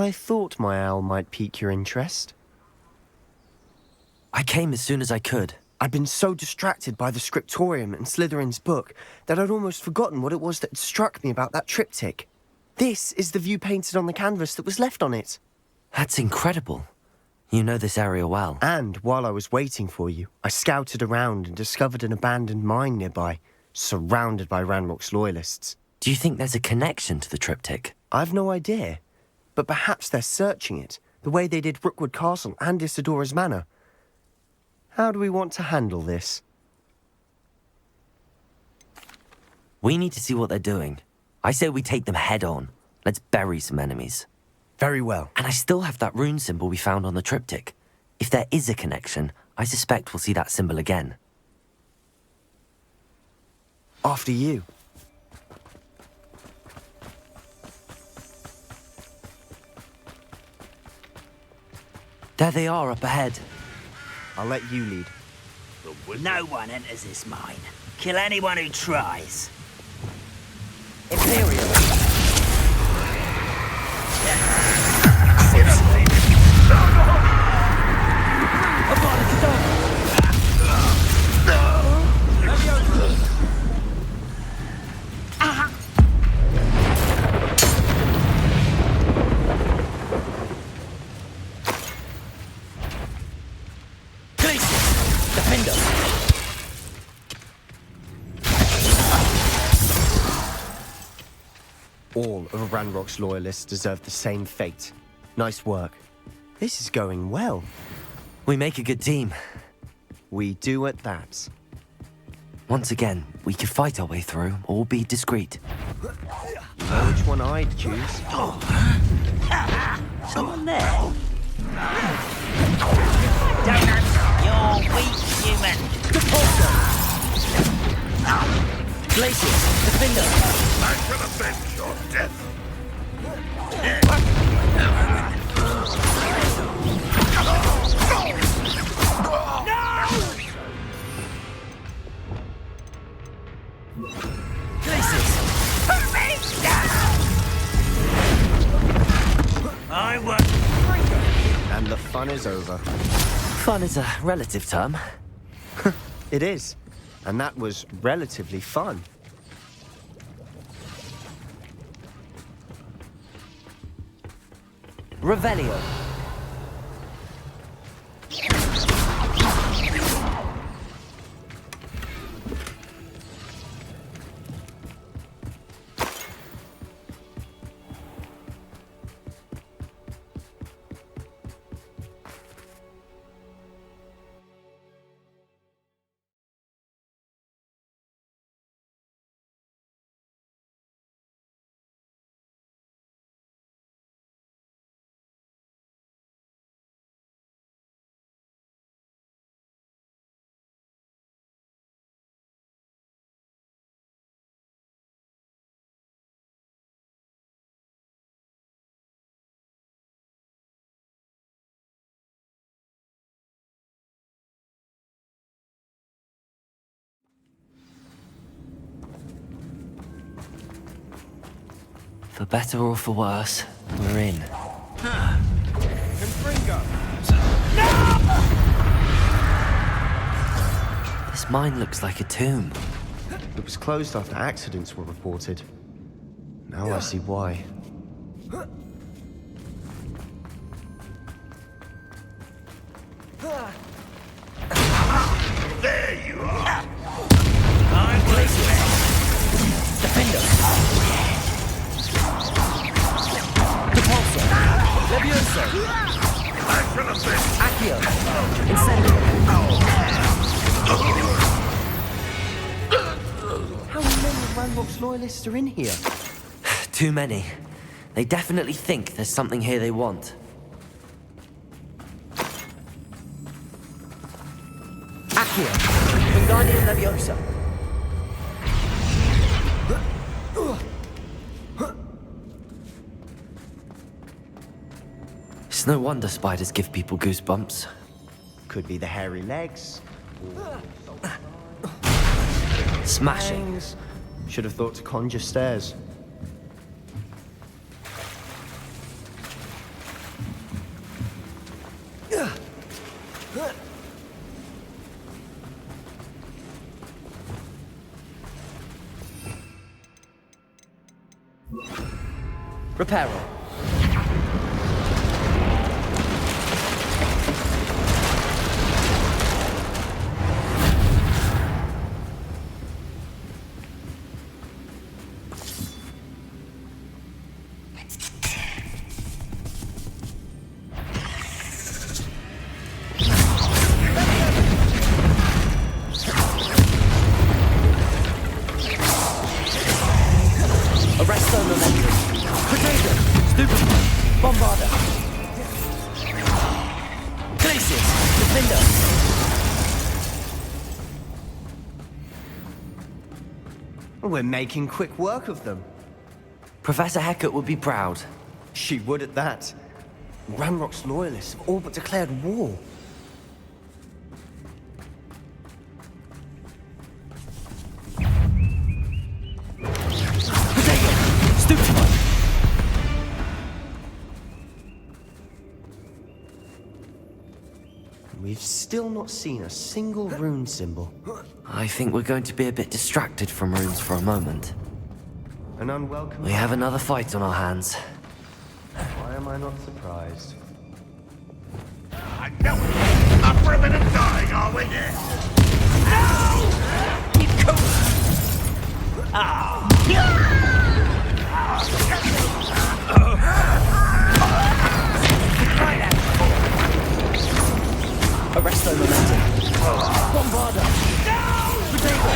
I thought my owl might pique your interest. I came as soon as I could. I'd been so distracted by the scriptorium and Slytherin's book that I'd almost forgotten what it was that had struck me about that triptych. This is the view painted on the canvas that was left on it. That's incredible. You know this area well. And while I was waiting for you, I scouted around and discovered an abandoned mine nearby, surrounded by Ranrock's loyalists. Do you think there's a connection to the triptych? I've no idea, but perhaps they're searching it, the way they did Rookwood Castle and Isidora's Manor. How do we want to handle this? We need to see what they're doing. I say we take them head on. Let's bury some enemies. Very well. And I still have that rune symbol we found on the triptych. If there is a connection, I suspect we'll see that symbol again. After you. There they are up ahead. I'll let you lead. No one enters this mine. Kill anyone who tries. Imperial. All of Ranrock's loyalists deserve the same fate. Nice work. This is going well. We make a good team. We do at that. Once again, we could fight our way through or be discreet. You know which one I'd choose. Someone there? You're weak, human. Glacius, defender! I shall avenge your death. Glacius! I won't. And the fun is over. Fun is a relative term. It is. And that was relatively fun. Revelio. For better or for worse, we're in. This mine looks like a tomb. It was closed after accidents were reported. Now I see why. There you are. I'm Glacius. Defender! Repulsor! Levioso! I shall avenge. Accio! Incendio! How many of Ranrock's loyalists are in here? Too many. They definitely think there's something here they want. Accio! Wingardium Leviosa! It's no wonder spiders give people goosebumps. Could be the hairy legs. Smashing. Fangs. Should have thought to conjure stairs. Reparo. Arresto momentum. Potato. Stupid. Bombarder. Glacius. Defender. We're making quick work of them. Professor Hecat would be proud. She would at that. Ranrock's loyalists have all but declared war. Potato. Stupid. We've still not seen a single rune symbol. I think we're going to be a bit distracted from runes for a moment. An unwelcome... We have another fight on our hands. Why am I not surprised? I know it. Not for a minute dying, are we? Keep cool. Arresto momentum. Bombarder. Potato.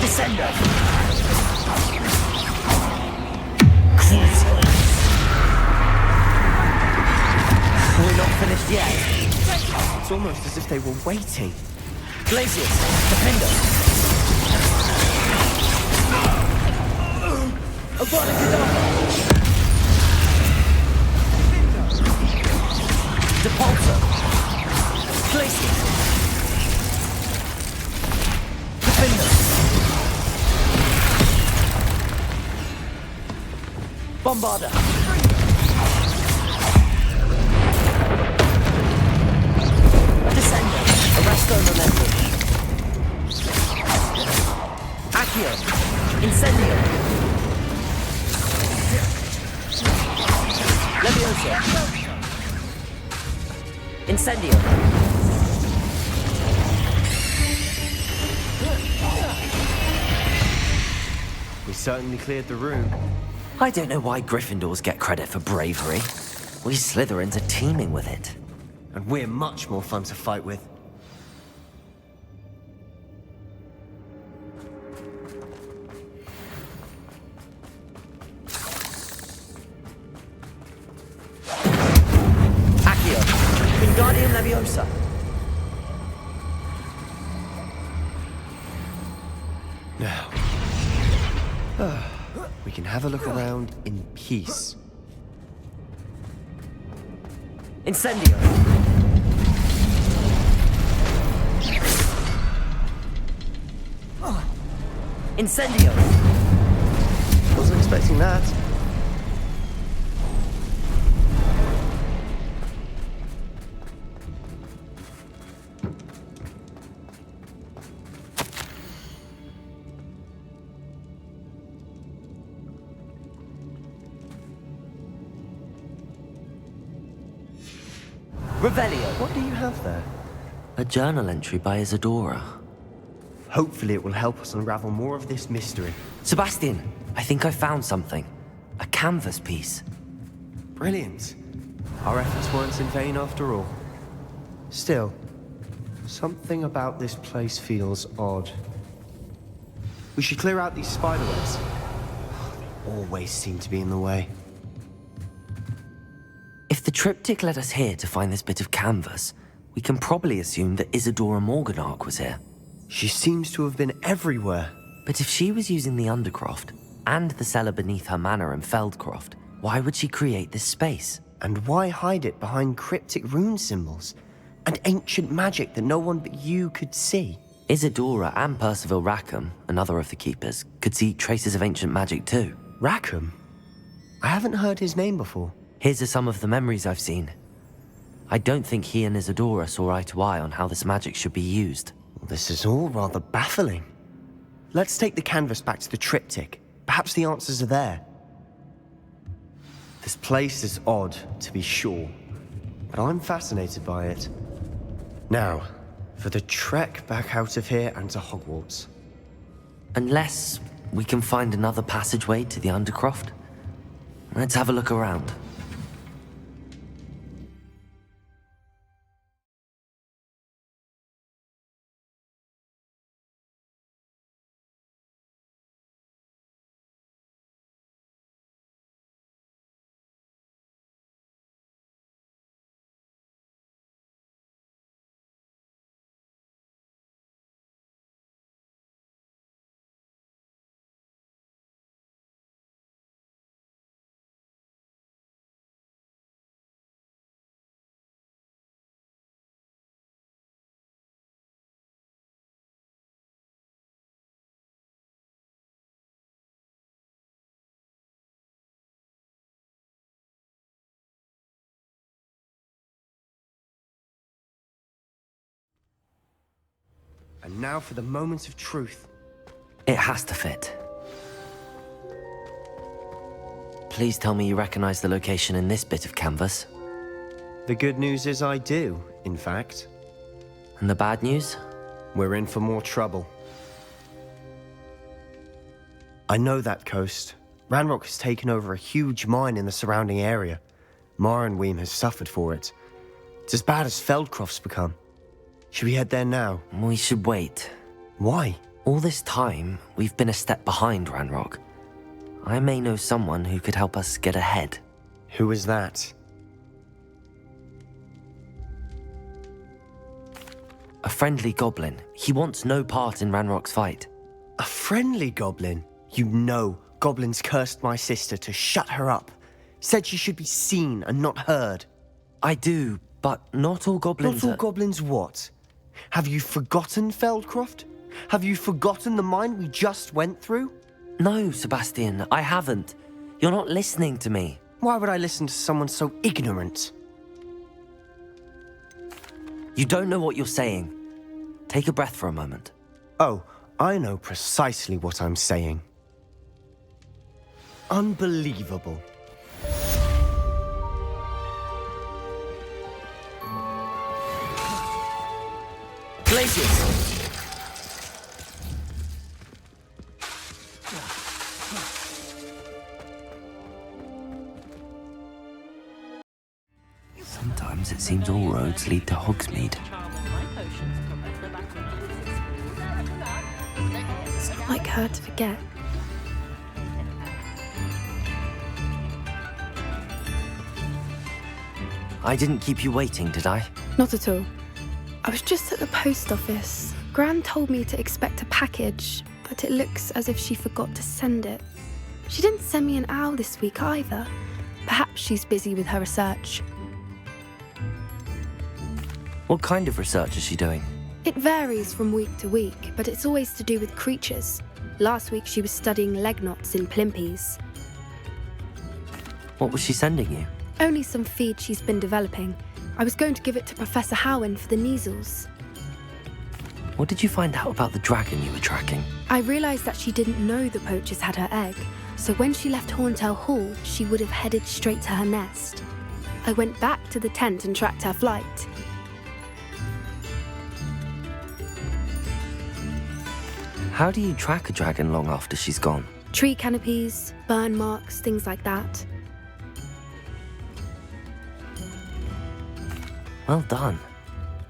Descender. We're not finished yet. It's almost as if they were waiting. Glacius. Defender. Avada Kedavra. Depulsor. Glacius. Defender. Bombarder. Descender. Arresto momentum. Accio. Incendio. Leviosa. Incendio. We certainly cleared the room. I don't know why Gryffindors get credit for bravery. We Slytherins are teeming with it. And we're much more fun to fight with. Accio. Wingardium Leviosa. Now, we can have a look around in peace. Incendio. Incendio. Wasn't expecting that. Revelio. What do you have there? A journal entry by Isadora. Hopefully it will help us unravel more of this mystery. Sebastian, I think I found something. A canvas piece. Brilliant. Our efforts weren't in vain after all. Still, something about this place feels odd. We should clear out these spiderwebs. They always seem to be in the way. If the triptych led us here to find this bit of canvas, we can probably assume that Isadora Morganach was here. She seems to have been everywhere. But if she was using the Undercroft and the cellar beneath her manor in Feldcroft, why would she create this space? And why hide it behind cryptic rune symbols? And ancient magic that no one but you could see? Isadora and Percival Rackham, another of the Keepers, could see traces of ancient magic too. Rackham? I haven't heard his name before. His are some of the memories I've seen. I don't think he and Isadora saw eye to eye on how this magic should be used. Well, this is all rather baffling. Let's take the canvas back to the triptych. Perhaps the answers are there. This place is odd, to be sure, but I'm fascinated by it. Now, for the trek back out of here and to Hogwarts. Unless we can find another passageway to the Undercroft. Let's have a look around. And now for the moment of truth. It has to fit. Please tell me you recognize the location in this bit of canvas. The good news is I do, in fact. And the bad news? We're in for more trouble. I know that coast. Ranrock has taken over a huge mine in the surrounding area. Mornweem has suffered for it. It's as bad as Feldcroft's become. Should we head there now? We should wait. Why? All this time, we've been a step behind Ranrock. I may know someone who could help us get ahead. Who is that? A friendly goblin. He wants no part in Ranrock's fight. A friendly goblin? You know, goblins cursed my sister to shut her up. Said she should be seen and not heard. I do, but not all goblins Not all goblins what? Have you forgotten Feldcroft? Have you forgotten the mine we just went through? No, Sebastian, I haven't. You're not listening to me. Why would I listen to someone so ignorant? You don't know what you're saying. Take a breath for a moment. Oh, I know precisely what I'm saying. Unbelievable. Glacius! Sometimes it seems all roads lead to Hogsmeade. It's not like her to forget. I didn't keep you waiting, did I? Not at all. I was just at the post office. Gran told me to expect a package, but it looks as if she forgot to send it. She didn't send me an owl this week either. Perhaps she's busy with her research. What kind of research is she doing? It varies from week to week, but it's always to do with creatures. Last week she was studying leg knots in plimpies. What was she sending you? Only some feed she's been developing. I was going to give it to Professor Howen for the measles. What did you find out about the dragon you were tracking? I realised that she didn't know the poachers had her egg, so when she left Horntail Hall, she would have headed straight to her nest. I went back to the tent and tracked her flight. How do you track a dragon long after she's gone? Tree canopies, burn marks, things like that. Well done.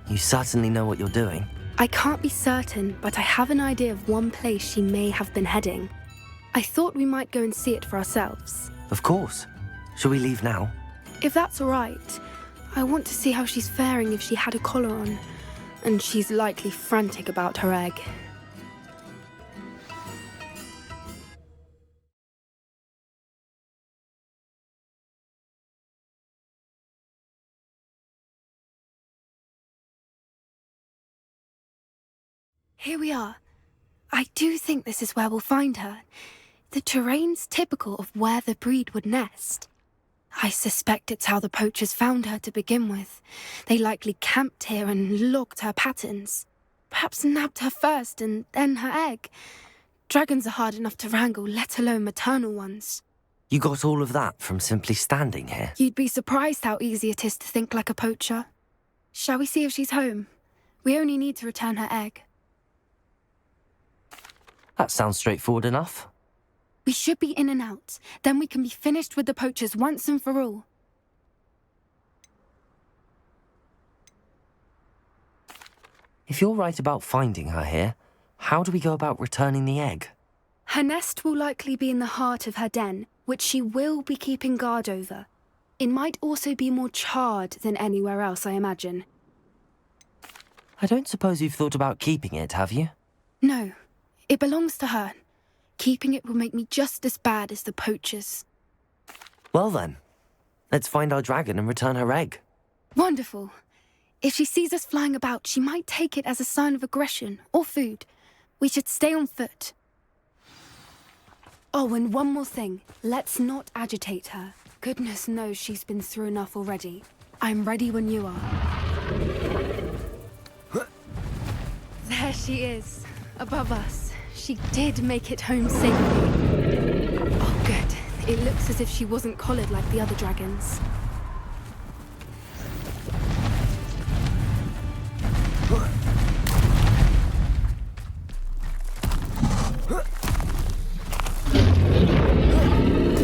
You certainly know what you're doing. I can't be certain, but I have an idea of one place she may have been heading. I thought we might go and see it for ourselves. Of course. Shall we leave now? If that's all right, I want to see how she's faring if she had a collar on. And she's likely frantic about her egg. Here we are. I do think this is where we'll find her. The terrain's typical of where the breed would nest. I suspect it's how the poachers found her to begin with. They likely camped here and logged her patterns. Perhaps nabbed her first and then her egg. Dragons are hard enough to wrangle, let alone maternal ones. You got all of that from simply standing here? You'd be surprised how easy it is to think like a poacher. Shall we see if she's home? We only need to return her egg. That sounds straightforward enough. We should be in and out. Then we can be finished with the poachers once and for all. If you're right about finding her here, how do we go about returning the egg? Her nest will likely be in the heart of her den, which she will be keeping guard over. It might also be more charred than anywhere else, I imagine. I don't suppose you've thought about keeping it, have you? No, it belongs to her. Keeping it will make me just as bad as the poachers. Well then, let's find our dragon and return her egg. Wonderful. If she sees us flying about, she might take it as a sign of aggression or food. We should stay on foot. Oh, and one more thing. Let's not agitate her. Goodness knows she's been through enough already. I'm ready when you are. There she is, above us. She did make it home safely. Oh, good. It looks as if she wasn't collared like the other dragons.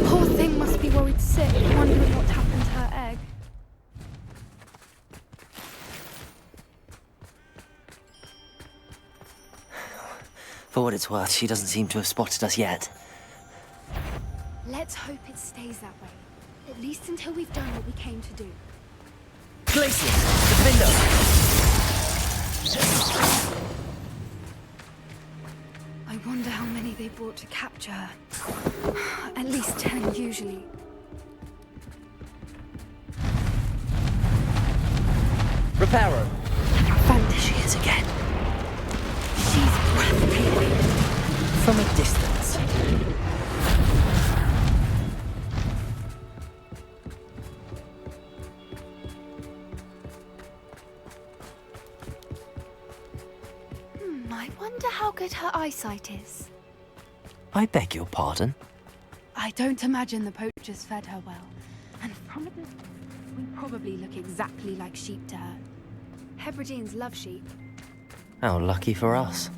Poor thing must be worried sick, wondering what happened to her egg. For what it's worth, she doesn't seem to have spotted us yet. Let's hope it stays that way. At least until we've done what we came to do. Glacius! Defend I wonder how many they brought to capture her. At least 10 usually. Reparo! Fantasy. She is again. She's breathtaking. From a distance. I wonder how good her eyesight is. I beg your pardon? I don't imagine the poachers fed her well. And from it, we probably look exactly like sheep to her. Hebrideans love sheep. How lucky for us.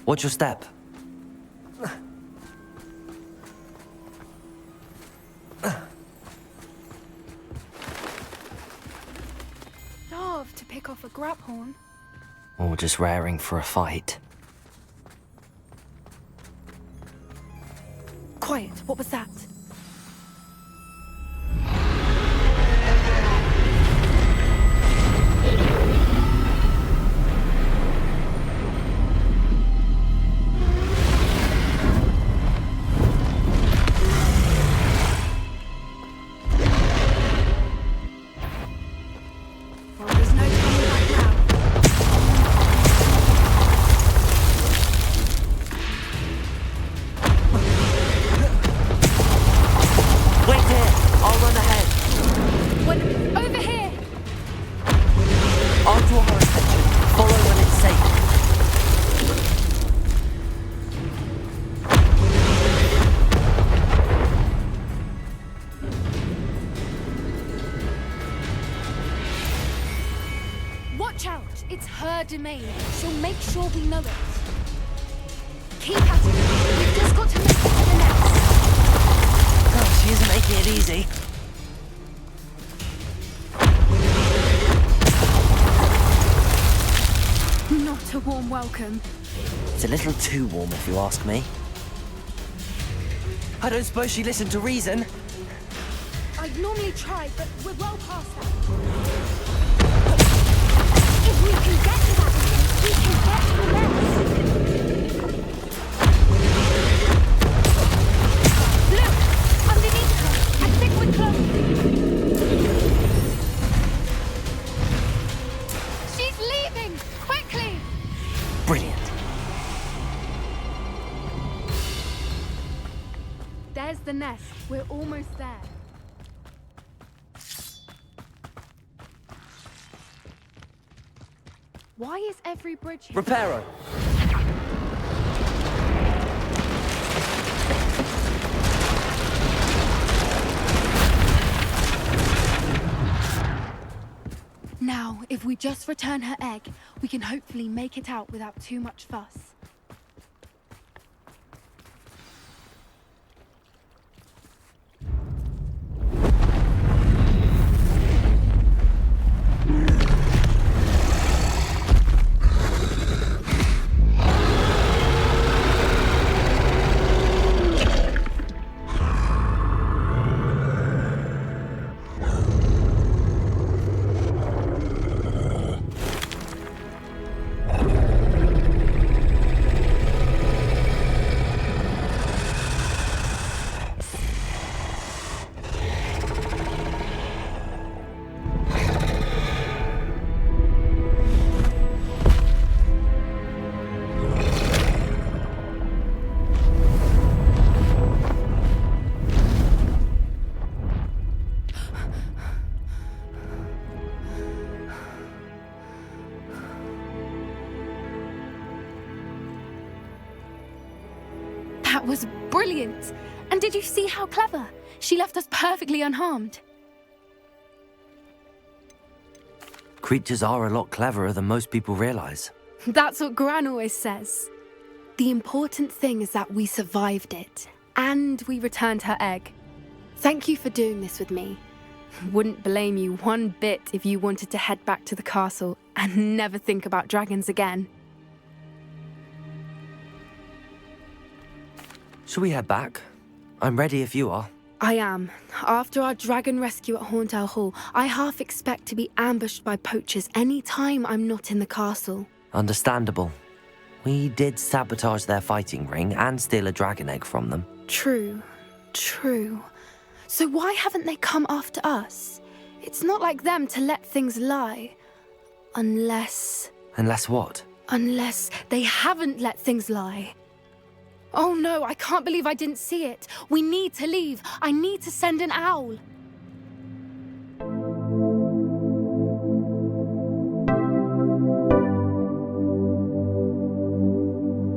Watch your step. Starved to pick off a graphorn. Or just raring for a fight. Quiet, what was that? Well, there's no turning back now. Wait here! I'll run ahead. Over here! I'll draw her attention. Follow when it's safe. Watch out! It's her domain. She'll make sure we know it. Keep at it. We've just got to make it to the nest. Oh, she isn't making it easy. Not a warm welcome. It's a little too warm if you ask me. I don't suppose she listened to reason. I'd normally try, but we're well past that. If we can get to that, we can get to the nest. Look! Underneath her! I think we're close. She's leaving! Quickly! Brilliant. There's the nest. We're almost there. Why is every bridge here? Reparo! Now, if we just return her egg, we can hopefully make it out without too much fuss. That was brilliant! And did you see how clever? She left us perfectly unharmed. Creatures are a lot cleverer than most people realize. That's what Gran always says. The important thing is that we survived it, and we returned her egg. Thank you for doing this with me. Wouldn't blame you one bit if you wanted to head back to the castle and never think about dragons again. Shall we head back? I'm ready if you are. I am. After our dragon rescue at Hauntow Hall, I half expect to be ambushed by poachers any time I'm not in the castle. Understandable. We did sabotage their fighting ring and steal a dragon egg from them. True. So why haven't they come after us? It's not like them to let things lie. Unless what? Unless they haven't let things lie. Oh no, I can't believe I didn't see it. We need to leave. I need to send an owl.